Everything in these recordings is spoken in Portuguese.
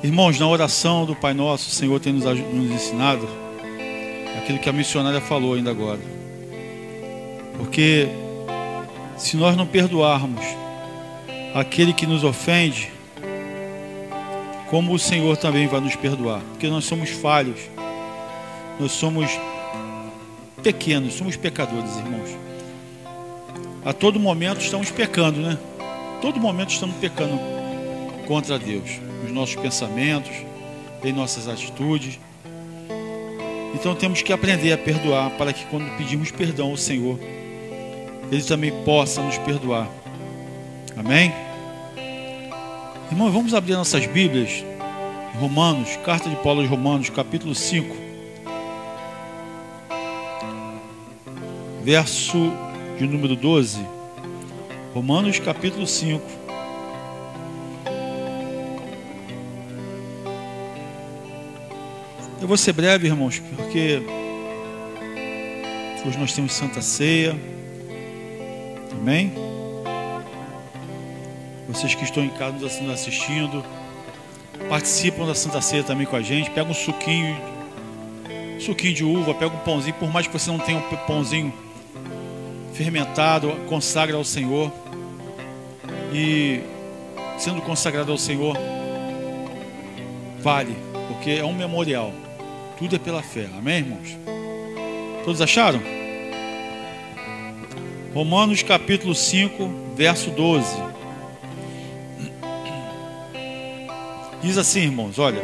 Irmãos, na oração do Pai Nosso, o Senhor tem nos ensinado aquilo que a missionária falou ainda agora. Porque se nós não perdoarmos aquele que nos ofende, como o Senhor também vai nos perdoar? Porque nós somos falhos, nós somos pequenos, somos pecadores, irmãos. A todo momento estamos pecando, né? A todo momento estamos pecando contra Deus, nos nossos pensamentos, em nossas atitudes. Então temos que aprender a perdoar, para que quando pedimos perdão ao Senhor, Ele também possa nos perdoar. Amém? Irmãos, vamos abrir nossas Bíblias, Romanos, carta de Paulo aos Romanos, capítulo 5, verso de número 12. Romanos, capítulo 5. Eu vou ser breve, irmãos, porque hoje nós temos Santa Ceia. Amém? Vocês que estão em casa nos assistindo, participam da Santa Ceia também com a gente. Pega um suquinho de uva, pega um pãozinho. Por mais que você não tenha um pãozinho fermentado, consagra ao Senhor. E sendo consagrado ao Senhor, vale, porque é um memorial. Tudo é pela fé. Amém, irmãos? Todos acharam? Romanos capítulo 5, verso 12. Diz assim, irmãos, olha: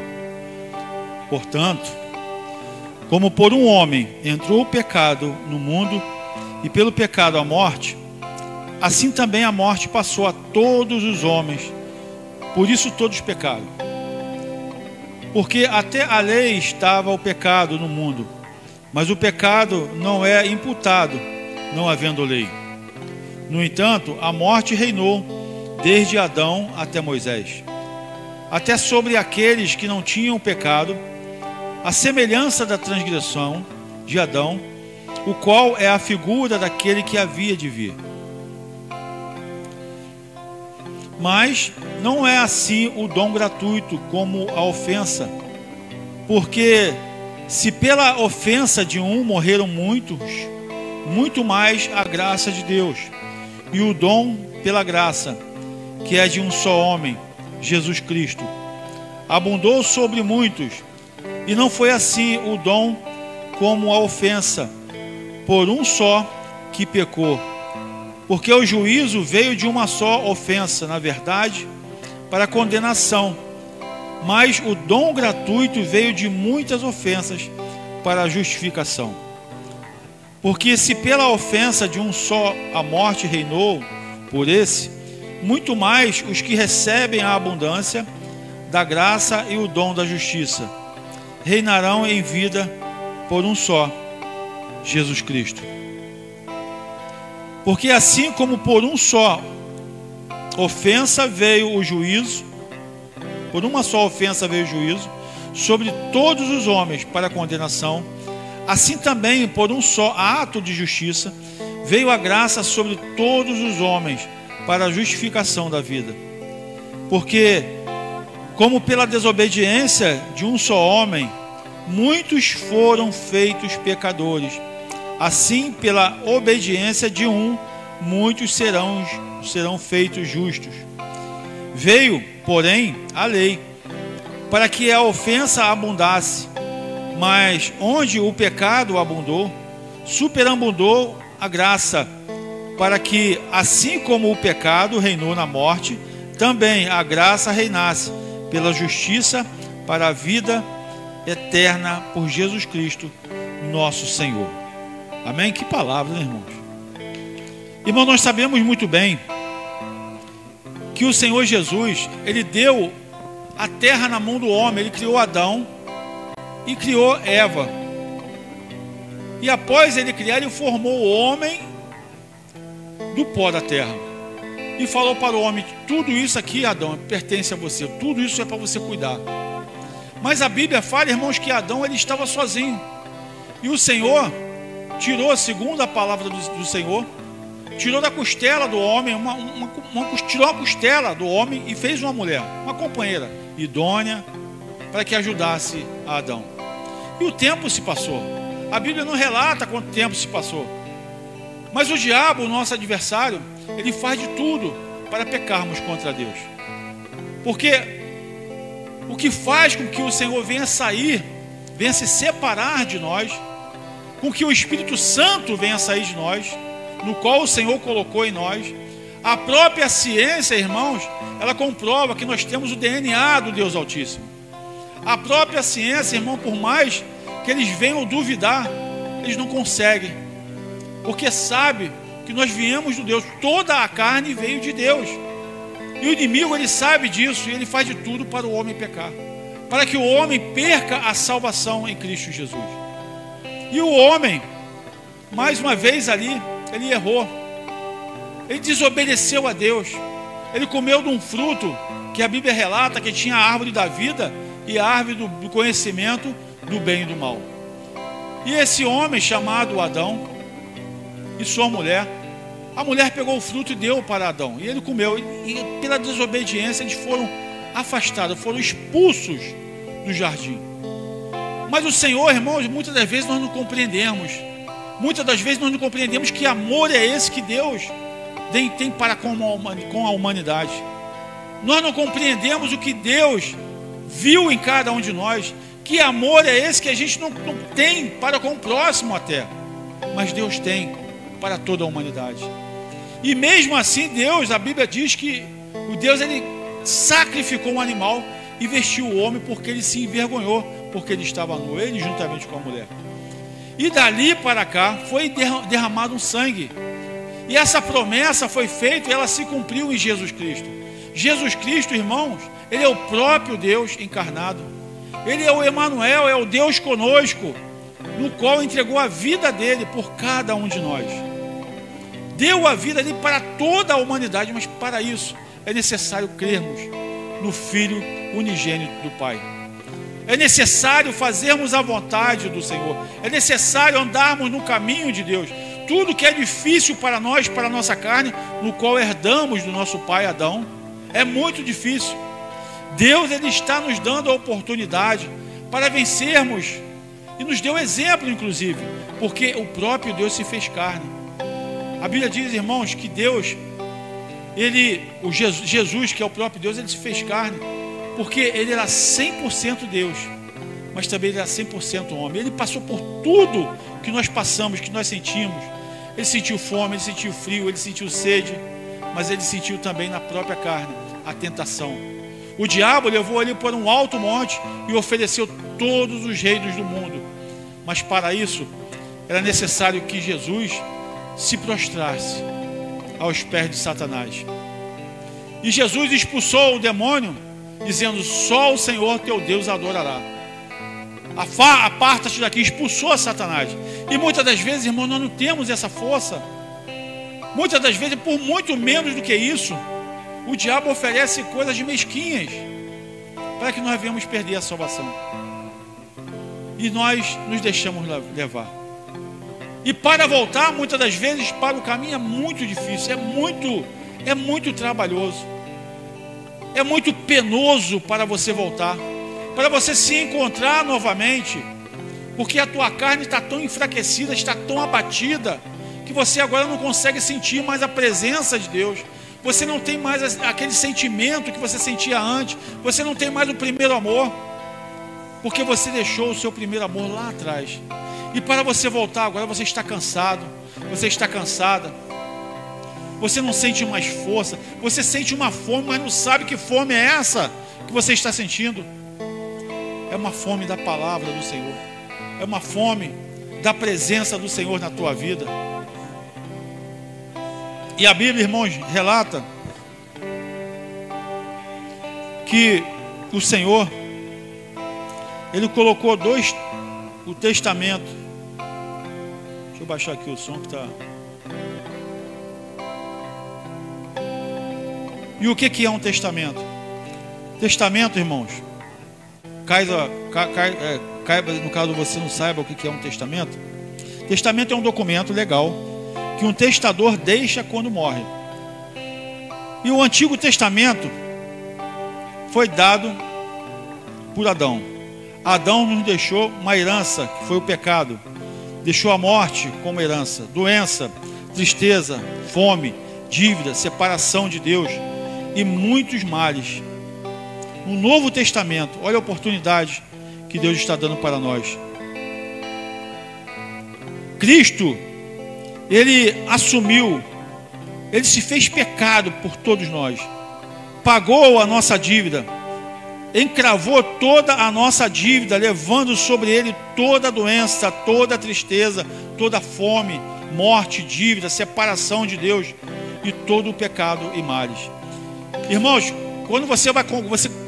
portanto, como por um homem entrou o pecado no mundo, e pelo pecado a morte, assim também a morte passou a todos os homens, por isso todos pecaram. Porque até a lei estava o pecado no mundo, mas o pecado não é imputado, não havendo lei. No entanto, a morte reinou desde Adão até Moisés, até sobre aqueles que não tinham pecado, a semelhança da transgressão de Adão, o qual é a figura daquele que havia de vir. Mas não é assim o dom gratuito como a ofensa, porque se pela ofensa de um morreram muitos, muito mais a graça de Deus e o dom pela graça, que é de um só homem, Jesus Cristo, abundou sobre muitos. E não foi assim o dom como a ofensa, por um só que pecou. Porque o juízo veio de uma só ofensa, na verdade, para condenação. Mas o dom gratuito veio de muitas ofensas para a justificação. Porque se pela ofensa de um só a morte reinou por esse, muito mais os que recebem a abundância da graça e o dom da justiça reinarão em vida por um só, Jesus Cristo. Porque assim como por um só ofensa veio o juízo, por uma só ofensa veio o juízo sobre todos os homens para a condenação, assim também por um só ato de justiça veio a graça sobre todos os homens para a justificação da vida. Porque como pela desobediência de um só homem muitos foram feitos pecadores, assim pela obediência de um muitos serão feitos justos. Veio, porém, a lei, para que a ofensa abundasse, mas onde o pecado abundou, superabundou a graça, para que, assim como o pecado reinou na morte, também a graça reinasse pela justiça para a vida eterna por Jesus Cristo, nosso Senhor. Amém? Que palavra, né, irmãos? Irmão, nós sabemos muito bem que o Senhor Jesus, Ele deu a terra na mão do homem. Ele criou Adão e criou Eva. E após Ele criar, Ele formou o homem do pó da terra. E falou para o homem: tudo isso aqui, Adão, pertence a você. Tudo isso é para você cuidar. Mas a Bíblia fala, irmãos, que Adão ele estava sozinho. E o Senhor tirou, segundo a palavra do Senhor, tirou da costela do homem, tirou a costela do homem e fez uma mulher, uma companheira idônea, para que ajudasse a Adão. E o tempo se passou. A Bíblia não relata quanto tempo se passou. Mas o diabo, o nosso adversário, ele faz de tudo para pecarmos contra Deus. Porque o que faz com que o Senhor venha sair, venha se separar de nós, com que o Espírito Santo venha sair de nós, no qual o Senhor colocou em nós, a própria ciência, irmãos, ela comprova que nós temos o DNA do Deus Altíssimo. A própria ciência, irmão, por mais que eles venham duvidar, eles não conseguem, porque sabe que nós viemos do Deus, toda a carne veio de Deus, e o inimigo, ele sabe disso, e ele faz de tudo para o homem pecar, para que o homem perca a salvação em Cristo Jesus. E o homem, mais uma vez ali, ele errou, ele desobedeceu a Deus, ele comeu de um fruto que a Bíblia relata que tinha a árvore da vida e a árvore do conhecimento do bem e do mal. E esse homem chamado Adão e sua mulher, a mulher pegou o fruto e deu para Adão, e ele comeu, e pela desobediência eles foram afastados, foram expulsos do jardim. Mas o Senhor, irmãos, muitas das vezes nós não compreendemos, muitas das vezes nós não compreendemos que amor é esse que Deus tem para com a humanidade. Nós não compreendemos o que Deus viu em cada um de nós, que amor é esse que a gente não tem para com o próximo até, mas Deus tem para toda a humanidade. E mesmo assim Deus, a Bíblia diz que o Deus, ele sacrificou um animal e vestiu o homem porque ele se envergonhou, porque ele estava nu, ele juntamente com a mulher. E dali para cá foi derramado um sangue, e essa promessa foi feita e ela se cumpriu em Jesus Cristo. Jesus Cristo, irmãos, ele é o próprio Deus encarnado, ele é o Emanuel, é o Deus conosco, no qual entregou a vida dele por cada um de nós, deu a vida dele para toda a humanidade. Mas para isso é necessário crermos no Filho unigênito do Pai, é necessário fazermos a vontade do Senhor, é necessário andarmos no caminho de Deus. Tudo que é difícil para nós, para a nossa carne, no qual herdamos do nosso pai Adão, é muito difícil. Deus, ele está nos dando a oportunidade para vencermos, e nos deu exemplo inclusive, porque o próprio Deus se fez carne. A Bíblia diz, irmãos, que Deus, Jesus, que é o próprio Deus, ele se fez carne, porque ele era 100% Deus, mas também ele era 100% homem. Ele passou por tudo que nós passamos, que nós sentimos. Ele sentiu fome, ele sentiu frio, ele sentiu sede, mas ele sentiu também na própria carne a tentação. O diabo levou ele para um alto monte e ofereceu todos os reinos do mundo, mas para isso era necessário que Jesus se prostrasse aos pés de Satanás. E Jesus expulsou o demônio, dizendo: só o Senhor teu Deus adorará. Aparta-te daqui, expulsou a Satanás. E muitas das vezes, irmão, nós não temos essa força. Muitas das vezes, por muito menos do que isso, o diabo oferece coisas mesquinhas para que nós venhamos perder a salvação, e nós nos deixamos levar. E para voltar, muitas das vezes, para o caminho é muito difícil, é muito trabalhoso, é muito penoso para você voltar, para você se encontrar novamente, porque a tua carne está tão enfraquecida, está tão abatida, que você agora não consegue sentir mais a presença de Deus. Você não tem mais aquele sentimento que você sentia antes, você não tem mais o primeiro amor, porque você deixou o seu primeiro amor lá atrás. E para você voltar agora, você está cansado, você está cansada, você não sente mais força, você sente uma fome, mas não sabe que fome é essa que você está sentindo. É uma fome da palavra do Senhor, é uma fome da presença do Senhor na tua vida. E a Bíblia, irmãos, relata que o Senhor, ele colocou o testamento. Deixa eu baixar aqui o som que está. E o que é um testamento? Testamento, irmãos, caiba no caso você não saiba o que é um testamento. Testamento é um documento legal que um testador deixa quando morre. E o Antigo Testamento foi dado por Adão. Adão nos deixou uma herança, que foi o pecado. Deixou a morte como herança, doença, tristeza, fome, dívida, separação de Deus e muitos males. No Novo Testamento, olha a oportunidade que Deus está dando para nós. Cristo, Ele assumiu, Ele se fez pecado por todos nós, pagou a nossa dívida, encravou toda a nossa dívida, levando sobre Ele toda a doença, toda a tristeza, toda a fome, morte, dívida, separação de Deus e todo o pecado e males. Irmãos, quando você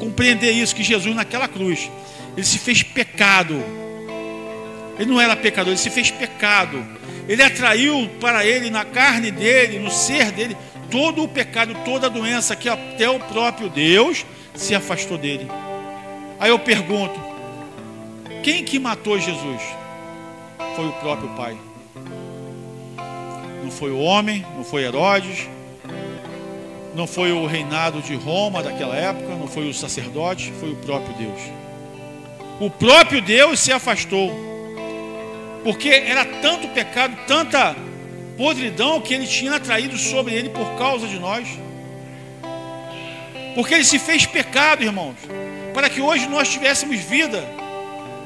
compreender isso, que Jesus naquela cruz, Ele se fez pecado. Ele não era pecador, Ele se fez pecado. Ele atraiu para Ele, na carne dele, no ser dele, todo o pecado, toda a doença, que até o próprio Deus se afastou dele. Aí eu pergunto, quem que matou Jesus? Foi o próprio Pai. Não foi o homem, não foi Herodes, não foi o reinado de Roma daquela época, não foi o sacerdote, foi o próprio Deus. O próprio Deus se afastou, porque era tanto pecado, tanta podridão que Ele tinha atraído sobre Ele por causa de nós. Porque Ele se fez pecado, irmãos, para que hoje nós tivéssemos vida.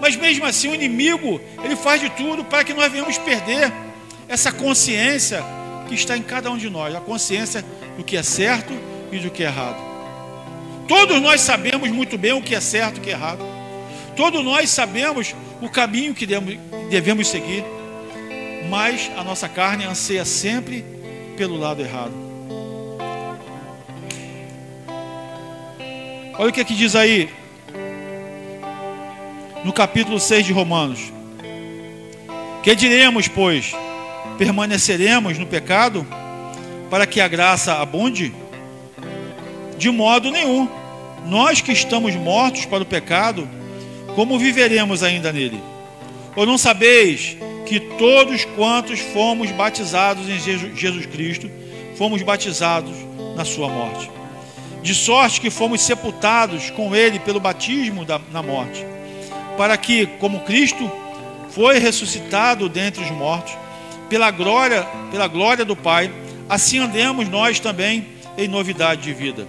Mas mesmo assim o inimigo, ele faz de tudo para que nós venhamos perder essa consciência que está em cada um de nós, a consciência do que é certo e do que é errado. Todos nós sabemos muito bem o que é certo e o que é errado. Todos nós sabemos o caminho que devemos seguir, mas a nossa carne anseia sempre pelo lado errado. Olha o que diz aí no capítulo 6 de Romanos. Que diremos, pois? Permaneceremos no pecado para que a graça abunde? De modo nenhum. Nós que estamos mortos para o pecado, como viveremos ainda nele? Ou não sabeis que todos quantos fomos batizados em Jesus Cristo, fomos batizados na sua morte? De sorte que fomos sepultados com Ele pelo batismo na morte, para que, como Cristo foi ressuscitado dentre os mortos, pela glória do Pai, assim andemos nós também em novidade de vida.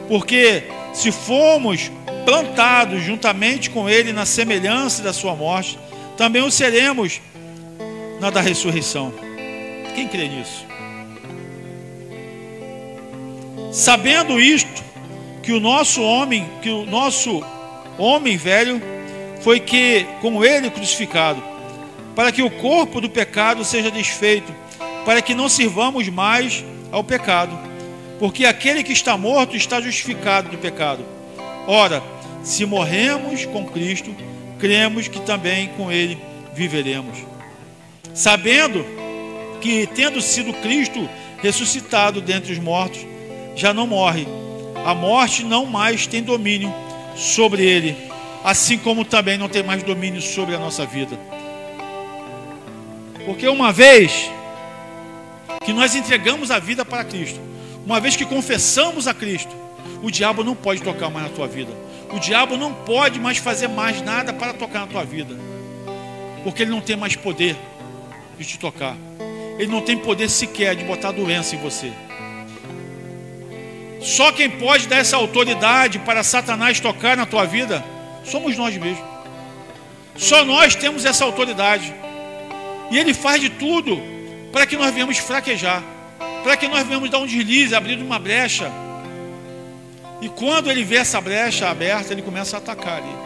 Porque se fomos plantados juntamente com Ele na semelhança da sua morte, também o seremos na da ressurreição. Quem crê nisso? Sabendo isto, que o nosso homem velho foi com Ele crucificado, para que o corpo do pecado seja desfeito, para que não sirvamos mais ao pecado, porque aquele que está morto está justificado do pecado. Ora, se morremos com Cristo, cremos que também com Ele viveremos, sabendo que, tendo sido Cristo ressuscitado dentre os mortos, já não morre. A morte não mais tem domínio sobre ele, assim como também não tem mais domínio sobre a nossa vida. Porque uma vez que nós entregamos a vida para Cristo, uma vez que confessamos a Cristo, o diabo não pode tocar mais na tua vida. O diabo não pode mais fazer mais nada para tocar na tua vida, porque ele não tem mais poder de te tocar. Ele não tem poder sequer de botar doença em você. Só quem pode dar essa autoridade para Satanás tocar na tua vida somos nós mesmos. Só nós temos essa autoridade. E ele faz de tudo para que nós venhamos fraquejar, para que nós venhamos dar um deslize, abrir uma brecha. E quando ele vê essa brecha aberta, ele começa a atacar ali.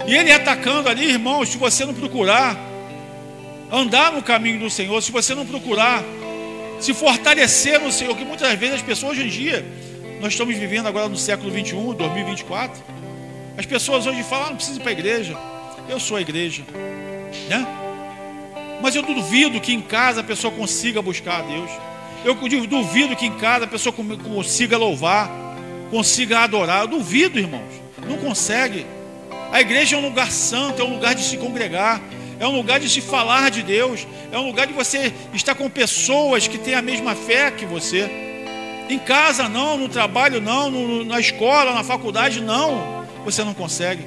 E ele atacando ali, irmãos, se você não procurar andar no caminho do Senhor, se você não procurar se fortalecer no Senhor, que muitas vezes as pessoas hoje em dia, nós estamos vivendo agora no século 21, 2024, as pessoas hoje falam, não preciso ir para a igreja, eu sou a igreja, né? Mas eu duvido que em casa a pessoa consiga buscar a Deus. Eu duvido que em casa a pessoa consiga louvar, consiga adorar. Eu duvido, irmãos, não consegue. A igreja é um lugar santo, é um lugar de se congregar, é um lugar de se falar de Deus, é um lugar de você estar com pessoas que têm a mesma fé que você. Em casa não, no trabalho não, na escola, na faculdade não. você não consegue.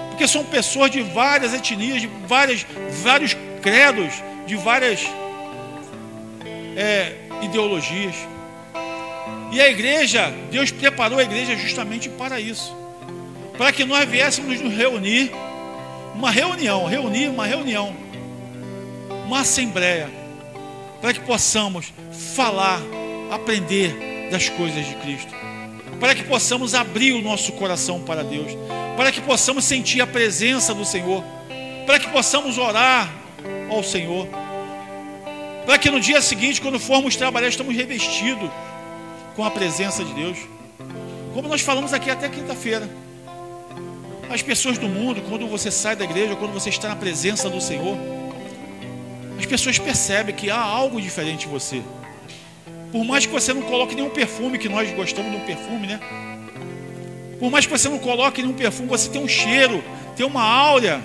Porque são pessoas de várias etnias, de vários credos, de várias ideologias. E a igreja, Deus preparou a igreja justamente para isso. Para que nós viéssemos nos reunir, uma reunião, uma assembleia, para que possamos falar, aprender das coisas de Cristo, para que possamos abrir o nosso coração para Deus, para que possamos sentir a presença do Senhor, para que possamos orar ao Senhor, para que no dia seguinte, quando formos trabalhar, estamos revestidos com a presença de Deus. Como nós falamos aqui até quinta-feira, as pessoas do mundo, quando você sai da igreja, quando você está na presença do Senhor, as pessoas percebem que há algo diferente em você. Por mais que você não coloque nenhum perfume, que nós gostamos de um perfume, né? Por mais que você não coloque nenhum perfume, você tem um cheiro, tem uma áurea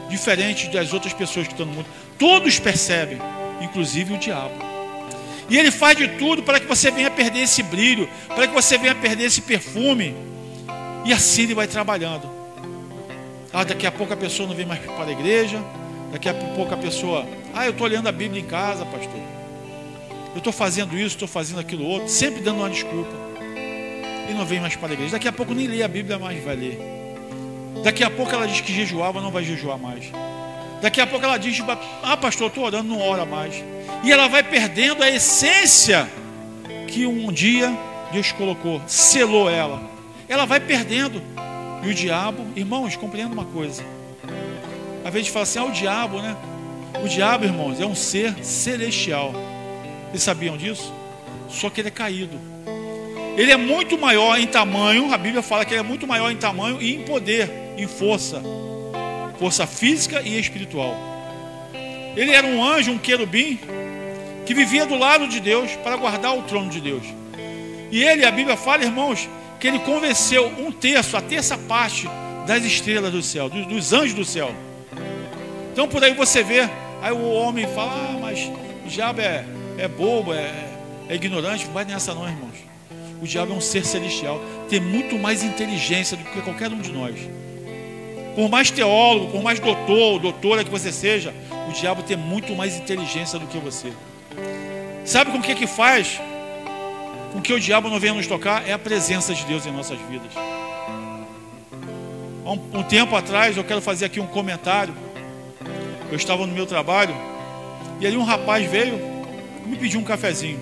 diferente das outras pessoas que estão no mundo. Todos percebem, inclusive o diabo. E ele faz de tudo para que você venha perder esse brilho, para que você venha perder esse perfume. E assim ele vai trabalhando. Daqui a pouco a pessoa não vem mais para a igreja. Daqui a pouco a pessoa, eu estou lendo a Bíblia em casa, pastor. Eu estou fazendo isso, estou fazendo aquilo outro, sempre dando uma desculpa. E não vem mais para a igreja. Daqui a pouco nem lê a Bíblia mais, vai ler. Daqui a pouco ela diz que jejuava, não vai jejuar mais. Daqui a pouco ela diz, pastor, eu estou orando, não ora mais. E ela vai perdendo a essência que um dia Deus colocou, selou ela. Ela vai perdendo. E o diabo, irmãos, compreenda uma coisa. Às vezes fala assim, o diabo, né? O diabo, irmãos, é um ser celestial. Vocês sabiam disso? Só que ele é caído. Ele é muito maior em tamanho, a Bíblia fala que ele é muito maior em tamanho e em poder, em força. Força física e espiritual. Ele era um anjo, um querubim, que vivia do lado de Deus para guardar o trono de Deus. E ele, a Bíblia fala, irmãos, que ele convenceu a terça parte das estrelas do céu, dos anjos do céu. Então por aí você vê, aí o homem fala, mas o diabo é bobo, é ignorante. Não vai nessa não, irmãos. O diabo é um ser celestial, tem muito mais inteligência do que qualquer um de nós. Por mais teólogo, por mais doutora que você seja, o diabo tem muito mais inteligência do que você. Sabe com o que faz com que o diabo não venha nos tocar? É a presença de Deus em nossas vidas. Há um tempo atrás, eu quero fazer aqui um comentário. Eu estava no meu trabalho e ali um rapaz veio e me pediu um cafezinho.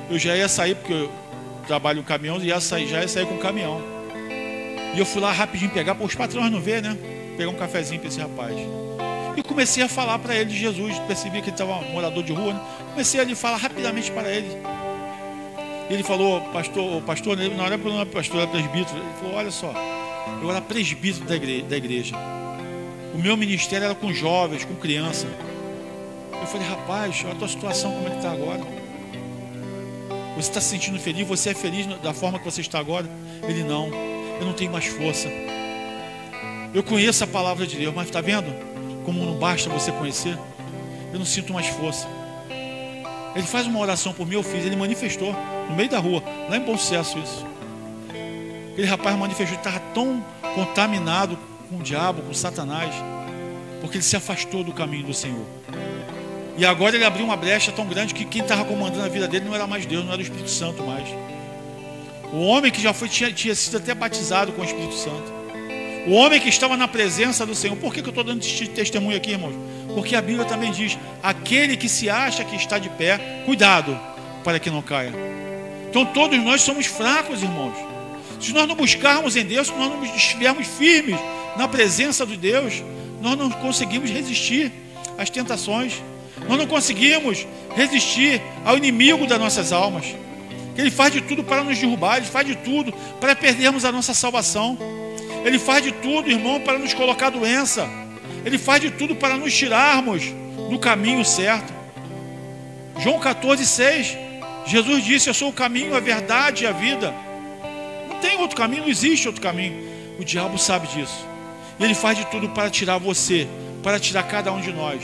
Eu já ia sair, porque eu trabalho no caminhão, já ia sair com o caminhão. E eu fui lá rapidinho pegar, para os patrões não ver, né? Pegar um cafezinho para esse rapaz. E comecei a falar para ele de Jesus. Percebi que ele estava morador de rua, né? Comecei a falar rapidamente para ele. Ele falou, pastor, na hora que eu não era pastor, era presbítero. Ele falou, olha só, eu era presbítero da igreja. O meu ministério era com jovens, com criança. Eu falei, rapaz, olha a tua situação, como é que está agora? Você está se sentindo feliz? Você é feliz da forma que você está agora? Ele, não, eu não tenho mais força. Eu conheço a palavra de Deus, mas está vendo como não basta você conhecer? Eu não sinto mais força. Ele faz uma oração por mim, eu fiz, ele manifestou no meio da rua, lá em Bom Sucesso isso. Aquele rapaz manifestou, ele estava tão contaminado com o diabo, com Satanás, porque ele se afastou do caminho do Senhor. E agora ele abriu uma brecha tão grande que quem estava comandando a vida dele não era mais Deus, não era o Espírito Santo mais. O homem que já tinha sido até batizado com o Espírito Santo. O homem que estava na presença do Senhor. Por que eu estou dando este testemunho aqui, irmãos? Porque a Bíblia também diz, aquele que se acha que está de pé, cuidado para que não caia. Então todos nós somos fracos, irmãos. Se nós não buscarmos em Deus, se nós não estivermos firmes na presença de Deus, nós não conseguimos resistir às tentações. Nós não conseguimos resistir ao inimigo das nossas almas. Ele faz de tudo para nos derrubar, ele faz de tudo para perdermos a nossa salvação. Ele faz de tudo, irmão, para nos colocar doença. Ele faz de tudo para nos tirarmos do caminho certo. João 14,6, Jesus disse, eu sou o caminho, a verdade e a vida. Não tem outro caminho, não existe outro caminho. O diabo sabe disso. E ele faz de tudo para tirar você, para tirar cada um de nós.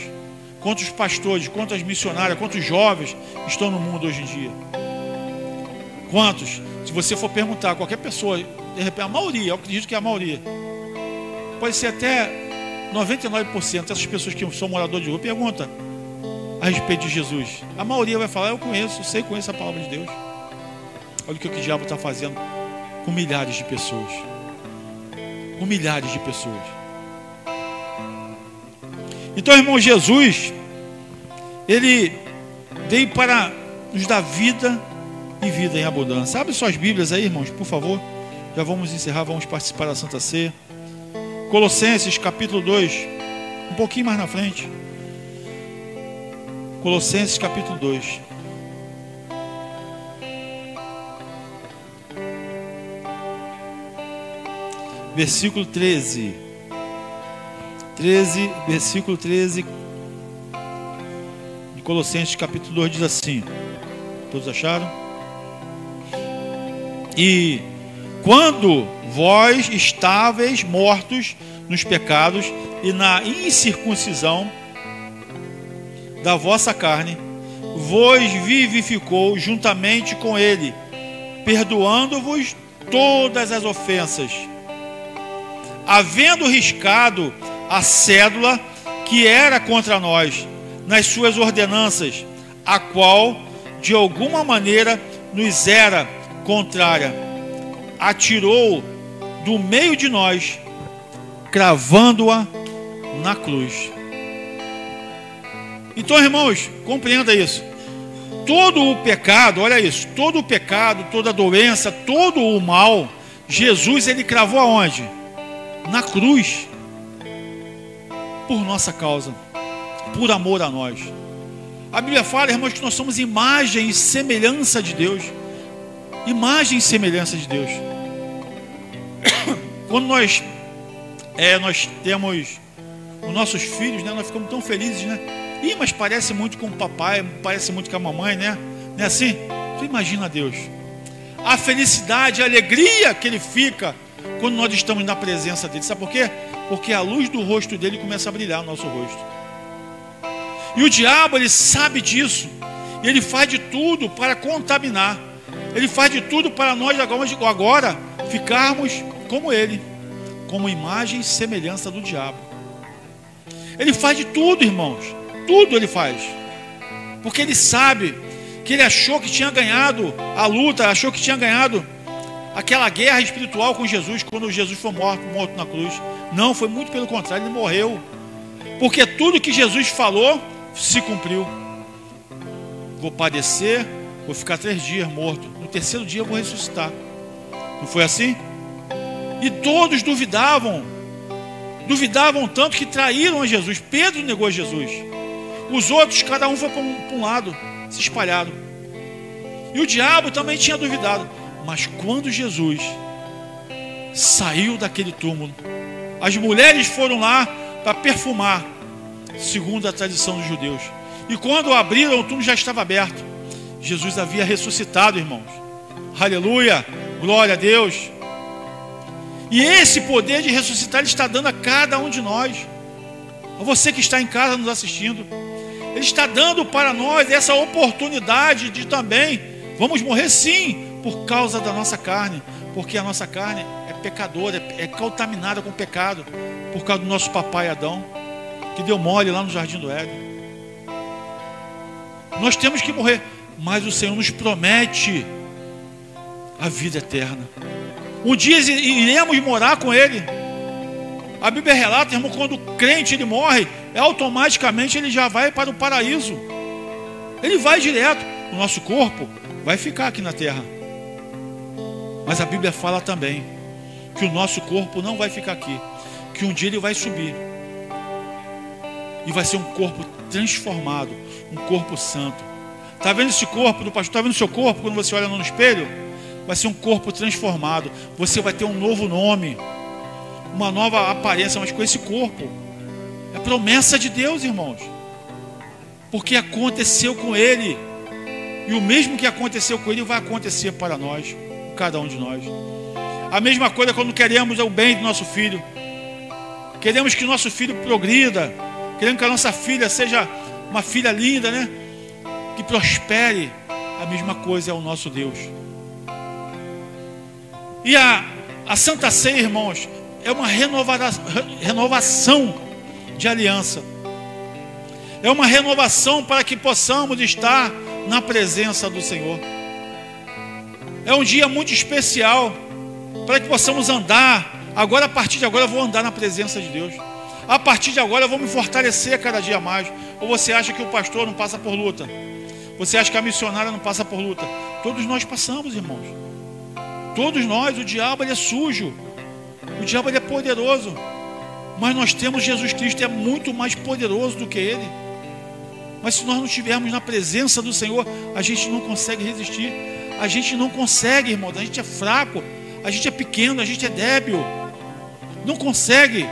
Quantos pastores, quantas missionárias, quantos jovens estão no mundo hoje em dia? Quantos? Se você for perguntar a qualquer pessoa de repente, a maioria, eu acredito que é a maioria, pode ser até 99% dessas pessoas que são moradores de rua, pergunta a respeito de Jesus. A maioria vai falar, eu conheço a palavra de Deus. Olha o que o diabo está fazendo com milhares de pessoas. Com milhares de pessoas. Então, irmão, Jesus, ele veio para nos dar vida e vida em abundância. Abre suas Bíblias aí, irmãos, por favor. Já vamos encerrar, vamos participar da Santa Ceia. Colossenses capítulo 2, um pouquinho mais na frente. Colossenses capítulo 2. Versículo 13. Versículo 13 de Colossenses capítulo 2 diz assim. Todos acharam? E quando vós estáveis mortos nos pecados e na incircuncisão da vossa carne, vos vivificou juntamente com ele, perdoando-vos todas as ofensas, havendo riscado a cédula que era contra nós nas suas ordenanças, a qual de alguma maneira nos era contrária, atirou do meio de nós, cravando-a na cruz. Então, irmãos, compreenda isso. Todo o pecado, olha isso, todo o pecado, toda a doença, todo o mal, Jesus, ele cravou aonde? Na cruz. Por nossa causa, por amor a nós. A Bíblia fala, irmãos, que nós somos imagem e semelhança de Deus. Imagem e semelhança de Deus. Quando nós temos os nossos filhos, né, nós ficamos tão felizes, né? Mas parece muito com o papai, parece muito com a mamãe, né? Não é assim? Você imagina Deus. A felicidade, a alegria que Ele fica quando nós estamos na presença dEle. Sabe por quê? Porque a luz do rosto dEle começa a brilhar no nosso rosto. E o diabo, ele sabe disso. E ele faz de tudo para contaminar. Ele faz de tudo para nós agora ficarmos como ele, como imagem e semelhança do diabo. Ele faz de tudo, irmãos. Tudo ele faz. Porque ele sabe que ele achou que tinha ganhado a luta, achou que tinha ganhado aquela guerra espiritual com Jesus, quando Jesus foi morto na cruz. Não, foi muito pelo contrário, ele morreu. Porque tudo que Jesus falou se cumpriu. Vou padecer, vou ficar 3 dias morto. No 3º dia eu vou ressuscitar. Não foi assim? E todos duvidavam tanto que traíram a Jesus. Pedro negou a Jesus. Os outros, cada um foi para um lado, se espalharam. E o diabo também tinha duvidado. Mas quando Jesus saiu daquele túmulo, as mulheres foram lá para perfumar, segundo a tradição dos judeus. E quando abriram, o túmulo já estava aberto. Jesus havia ressuscitado, irmãos. Aleluia, glória a Deus. E esse poder de ressuscitar Ele está dando a cada um de nós. A você que está em casa nos assistindo, Ele está dando para nós essa oportunidade de também, vamos morrer sim, por causa da nossa carne, porque a nossa carne é pecadora, é contaminada com pecado, por causa do nosso papai Adão, que deu mole lá no Jardim do Éden. Nós temos que morrer, mas o Senhor nos promete a vida eterna. Um dia iremos morar com Ele. A Bíblia relata, irmão, quando o crente ele morre, automaticamente ele já vai para o paraíso. Ele vai direto. O nosso corpo vai ficar aqui na terra. Mas a Bíblia fala também que o nosso corpo não vai ficar aqui, que um dia ele vai subir. E vai ser um corpo transformado, um corpo santo. Está vendo esse corpo do pastor? Está vendo o seu corpo quando você olha no espelho? Vai ser um corpo transformado. Você vai ter um novo nome, uma nova aparência, mas com esse corpo. É promessa de Deus, irmãos. Porque aconteceu com Ele. E o mesmo que aconteceu com Ele vai acontecer para nós, cada um de nós. A mesma coisa quando queremos o bem do nosso filho. Queremos que o nosso filho progrida. Queremos que a nossa filha seja uma filha linda, né? Que prospere. A mesma coisa é o nosso Deus. E A Santa Ceia, irmãos, é uma renovação de aliança. É uma renovação para que possamos estar na presença do Senhor. É um dia muito especial para que possamos andar. Agora, a partir de agora, eu vou andar na presença de Deus. A partir de agora, eu vou me fortalecer cada dia mais. Ou você acha que o pastor não passa por luta? Você acha que a missionária não passa por luta? Todos nós passamos, irmãos. Todos nós. O diabo, ele é sujo. O diabo, ele é poderoso. Mas nós temos Jesus Cristo, é muito mais poderoso do que ele. Mas se nós não estivermos na presença do Senhor, a gente não consegue resistir. A gente não consegue, irmão. A gente é fraco, a gente é pequeno, a gente é débil. Não consegue.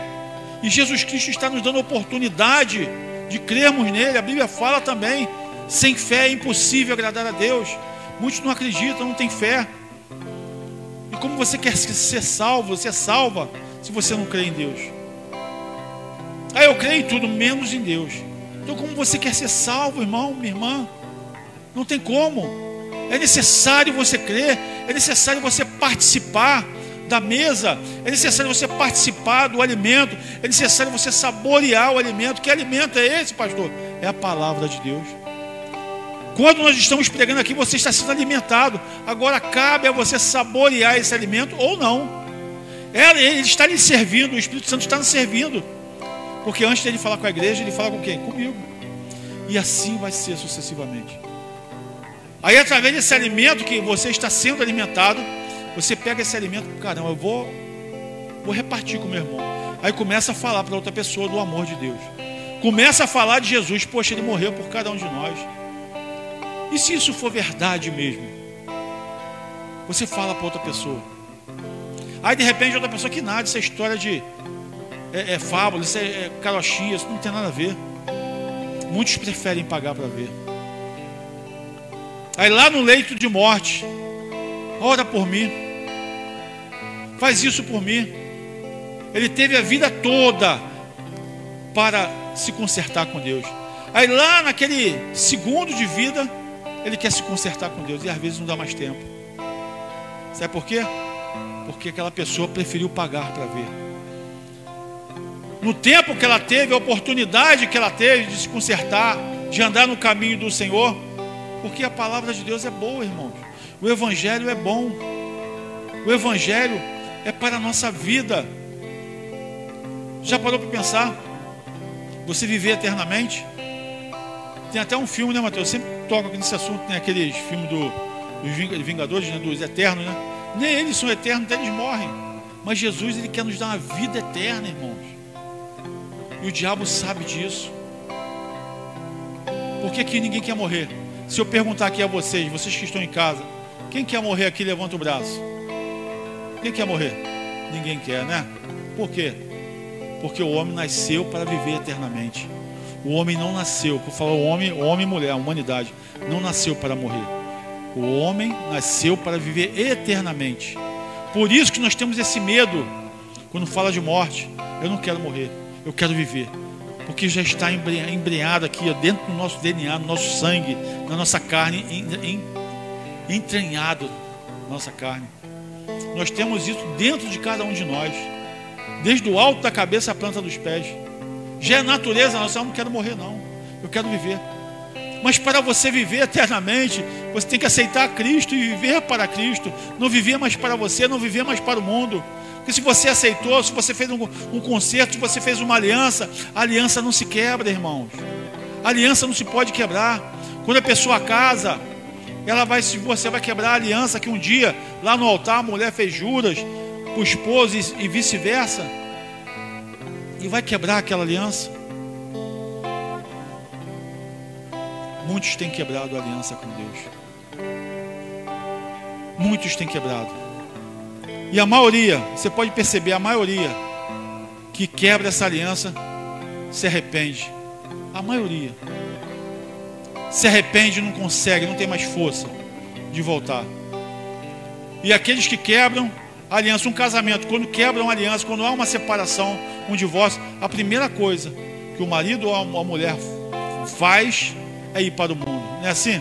E Jesus Cristo está nos dando a oportunidade de crermos nele. A Bíblia fala também: sem fé é impossível agradar a Deus. Muitos não acreditam, não têm fé. E como você quer ser salvo? Você é salva se você não crê em Deus. Eu creio em tudo, menos em Deus. Então como você quer ser salvo, irmão, minha irmã? Não tem como. É necessário você crer. É necessário você participar da mesa. É necessário você participar do alimento. É necessário você saborear o alimento. Que alimento é esse, pastor? É a palavra de Deus. Quando nós estamos pregando aqui, você está sendo alimentado. Agora cabe a você saborear esse alimento ou não. Ele está lhe servindo. O Espírito Santo está lhe servindo. Porque antes dele falar com a igreja, ele fala com quem? Comigo. E assim vai ser sucessivamente. Aí, através desse alimento que você está sendo alimentado, você pega esse alimento, caramba, eu vou repartir com o meu irmão. Aí começa a falar para outra pessoa do amor de Deus. Começa a falar de Jesus. Poxa, ele morreu por cada um de nós. E se isso for verdade mesmo? Você fala para outra pessoa. Aí, de repente, outra pessoa, que nada, isso é história de... É fábula, isso é carochinha, isso não tem nada a ver. Muitos preferem pagar para ver. Aí lá no leito de morte, ora por mim, faz isso por mim. Ele teve a vida toda para se consertar com Deus. Aí lá naquele segundo de vida, ele quer se consertar com Deus. E às vezes não dá mais tempo. Sabe por quê? Porque aquela pessoa preferiu pagar para ver. No tempo que ela teve, a oportunidade que ela teve de se consertar, de andar no caminho do Senhor, porque a palavra de Deus é boa, irmãos. O Evangelho é bom. O Evangelho é para a nossa vida. Já parou para pensar? Você viver eternamente? Tem até um filme, né, Mateus? Eu sempre toco aqui nesse assunto. Tem aqueles filmes dos Vingadores, né, dos Eternos, né? Nem eles são eternos, até eles morrem. Mas Jesus, ele quer nos dar uma vida eterna, irmãos. E o diabo sabe disso. Por que ninguém quer morrer? Se eu perguntar aqui a vocês que estão em casa, quem quer morrer aqui, levanta o braço. Quem quer morrer? Ninguém quer, né? Por quê? Porque o homem nasceu para viver eternamente. O homem não nasceu, por falar homem e mulher, a humanidade, não nasceu para morrer. O homem nasceu para viver eternamente. Por isso que nós temos esse medo quando fala de morte. Eu não quero morrer. Eu quero viver, porque já está embrenhado aqui, dentro do nosso DNA, no nosso sangue, na nossa carne, entranhado na nossa carne. Nós temos isso dentro de cada um de nós, desde o alto da cabeça à planta dos pés. Já é natureza nossa. Eu não quero morrer, não. Eu quero viver. Mas para você viver eternamente, você tem que aceitar Cristo e viver para Cristo. Não viver mais para você, não viver mais para o mundo. Porque se você aceitou, se você fez um concerto, se você fez uma aliança, a aliança não se quebra, irmãos. A aliança não se pode quebrar. Quando a pessoa casa, você vai quebrar a aliança que um dia, lá no altar, a mulher fez juras para o esposo e vice-versa. E vai quebrar aquela aliança. Muitos têm quebrado a aliança com Deus. Muitos têm quebrado. E a maioria, você pode perceber, a maioria que quebra essa aliança se arrepende. A maioria se arrepende, não consegue, não tem mais força de voltar. E aqueles que quebram a aliança, um casamento, quando quebram a aliança, quando há uma separação, um divórcio, a primeira coisa que o marido ou a mulher faz é ir para o mundo. Não é assim?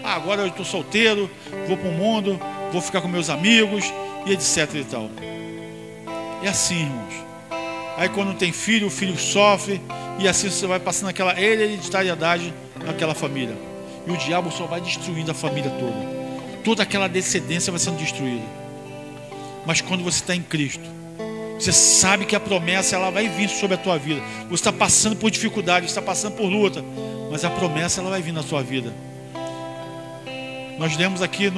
Agora eu estou solteiro, vou para o mundo, vou ficar com meus amigos, e etc e tal. É assim, irmãos. Aí quando tem filho, o filho sofre, e assim você vai passando aquela hereditariedade naquela família. E o diabo só vai destruindo a família toda. Toda aquela descendência vai sendo destruída. Mas quando você está em Cristo, você sabe que a promessa ela vai vir sobre a tua vida. Você está passando por dificuldade, você está passando por luta, mas a promessa ela vai vir na sua vida. Nós lemos aqui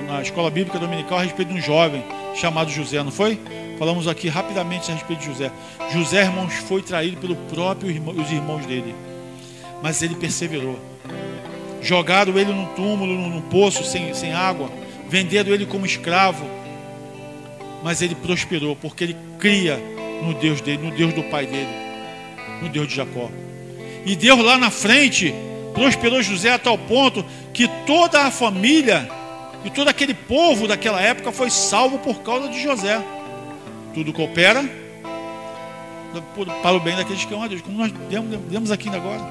na escola bíblica dominical a respeito de um jovem chamado José, não foi? Falamos aqui rapidamente a respeito de José. José, irmãos, foi traído pelo próprio os irmãos dele, mas ele perseverou. Jogaram ele num túmulo, num poço sem água, venderam ele como escravo, mas ele prosperou, porque ele cria no Deus dele, no Deus do pai dele, no Deus de Jacó. E Deus lá na frente prosperou José a tal ponto que toda a família e todo aquele povo daquela época foi salvo por causa de José. Tudo coopera para o bem daqueles que amam a Deus, como nós lemos aqui ainda agora.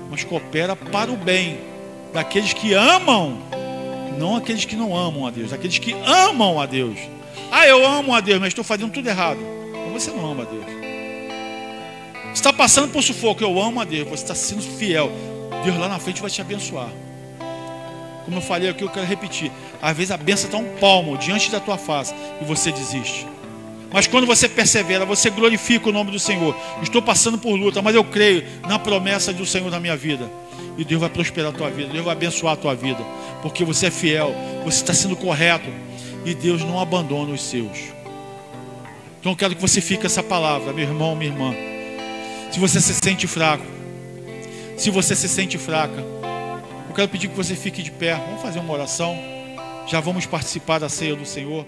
Mas coopera para o bem daqueles que amam, não aqueles que não amam a Deus, aqueles que amam a Deus. Ah, eu amo a Deus, mas estou fazendo tudo errado. Então você não ama a Deus. Você está passando por sufoco, eu amo a Deus, você está sendo fiel. Deus lá na frente vai te abençoar. Como eu falei aqui, eu quero repetir. Às vezes a bênção está um palmo diante da tua face e você desiste. Mas quando você persevera, você glorifica o nome do Senhor. Estou passando por luta, mas eu creio na promessa do Senhor na minha vida. E Deus vai prosperar a tua vida, Deus vai abençoar a tua vida. Porque você é fiel, você está sendo correto. E Deus não abandona os seus. Então eu quero que você fique essa palavra, meu irmão, minha irmã. Se você se sente fraco, se você se sente fraca, eu quero pedir que você fique de pé. Vamos fazer uma oração. Já vamos participar da ceia do Senhor.